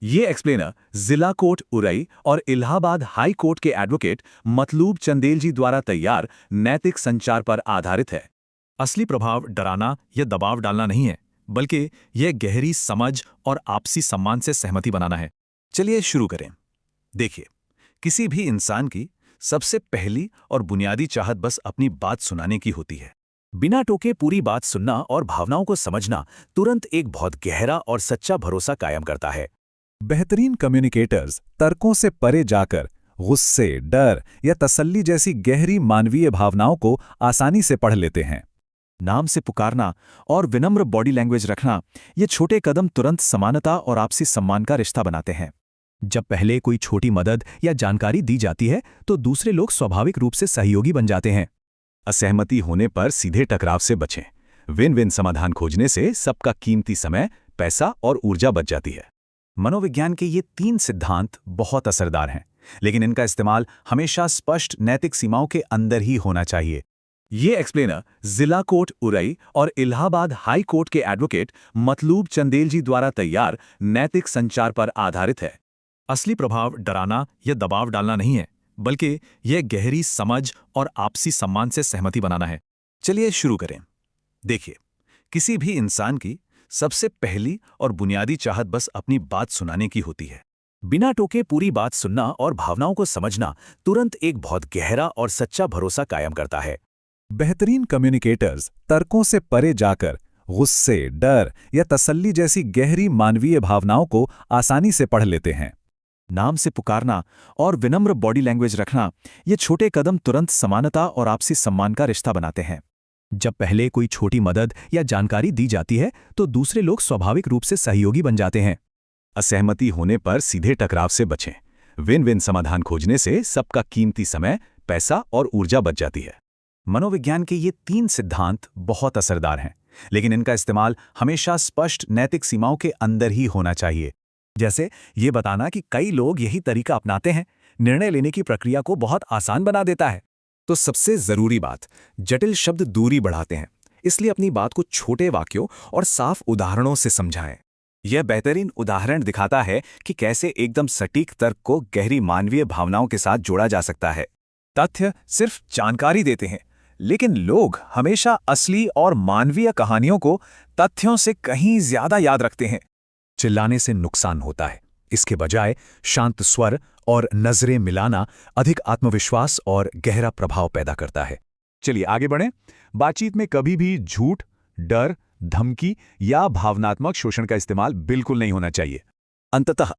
ये एक्सप्लेनर जिला कोर्ट उरई और इलाहाबाद हाई कोर्ट के एडवोकेट मतलूब चंदेल जी द्वारा तैयार नैतिक संचार पर आधारित है। असली प्रभाव डराना या दबाव डालना नहीं है, बल्कि यह गहरी समझ और आपसी सम्मान से सहमति बनाना है। चलिए शुरू करें। देखिए, किसी भी इंसान की सबसे पहली और बुनियादी चाहत बस अपनी बात सुनाने की होती है। बिना टोके पूरी बात सुनना और भावनाओं को समझना तुरंत एक बहुत गहरा और सच्चा भरोसा कायम करता है। बेहतरीन कम्युनिकेटर्स तर्कों से परे जाकर गुस्से, डर या तसल्ली जैसी गहरी मानवीय भावनाओं को आसानी से पढ़ लेते हैं। नाम से पुकारना और विनम्र बॉडी लैंग्वेज रखना, ये छोटे कदम तुरंत समानता और आपसी सम्मान का रिश्ता बनाते हैं। जब पहले कोई छोटी मदद या जानकारी दी जाती है तो दूसरे लोग स्वाभाविक रूप से सहयोगी बन जाते हैं। असहमति होने पर सीधे टकराव से बचें। विन विन समाधान खोजने से सबका कीमती समय, पैसा और ऊर्जा बच जाती है। मनोविज्ञान के ये 3 सिद्धांत बहुत असरदार हैं, लेकिन इनका इस्तेमाल हमेशा स्पष्ट नैतिक सीमाओं के अंदर ही होना चाहिए। ये एक्सप्लेनर जिला कोर्ट उरई और इलाहाबाद हाई कोर्ट के एडवोकेट मतलूब चंदेल जी द्वारा तैयार नैतिक संचार पर आधारित है। असली प्रभाव डराना या दबाव डालना नहीं है, बल्कि यह गहरी समझ और आपसी सम्मान से सहमति बनाना है। चलिए शुरू करें। देखिए, किसी भी इंसान की सबसे पहली और बुनियादी चाहत बस अपनी बात सुनाने की होती है। बिना टोके पूरी बात सुनना और भावनाओं को समझना तुरंत एक बहुत गहरा और सच्चा भरोसा कायम करता है। बेहतरीन कम्युनिकेटर्स तर्कों से परे जाकर गुस्से, डर या तसल्ली जैसी गहरी मानवीय भावनाओं को आसानी से पढ़ लेते हैं। नाम से पुकारना और विनम्र बॉडी लैंग्वेज रखना, ये छोटे कदम तुरंत समानता और आपसी सम्मान का रिश्ता बनाते हैं। जब पहले कोई छोटी मदद या जानकारी दी जाती है तो दूसरे लोग स्वाभाविक रूप से सहयोगी बन जाते हैं। असहमति होने पर सीधे टकराव से बचें। विन विन समाधान खोजने से सबका कीमती समय, पैसा और ऊर्जा बच जाती है। मनोविज्ञान के ये 3 सिद्धांत बहुत असरदार हैं, लेकिन इनका इस्तेमाल हमेशा स्पष्ट नैतिक सीमाओं के अंदर ही होना चाहिए। जैसे ये बताना कि कई लोग यही तरीका अपनाते हैं, निर्णय लेने की प्रक्रिया को बहुत आसान बना देता है। तो सबसे जरूरी बात, जटिल शब्द दूरी बढ़ाते हैं, इसलिए अपनी बात को छोटे वाक्यों और साफ उदाहरणों से समझाएं। यह बेहतरीन उदाहरण दिखाता है कि कैसे एकदम सटीक तर्क को गहरी मानवीय भावनाओं के साथ जोड़ा जा सकता है। तथ्य सिर्फ जानकारी देते हैं, लेकिन लोग हमेशा असली और मानवीय कहानियों को तथ्यों से कहीं ज्यादा याद रखते हैं। चिल्लाने से नुकसान होता है, इसके बजाय शांत स्वर और नजरें मिलाना अधिक आत्मविश्वास और गहरा प्रभाव पैदा करता है। चलिए आगे बढ़ें। बातचीत में कभी भी झूठ, डर, धमकी या भावनात्मक शोषण का इस्तेमाल बिल्कुल नहीं होना चाहिए। अंततः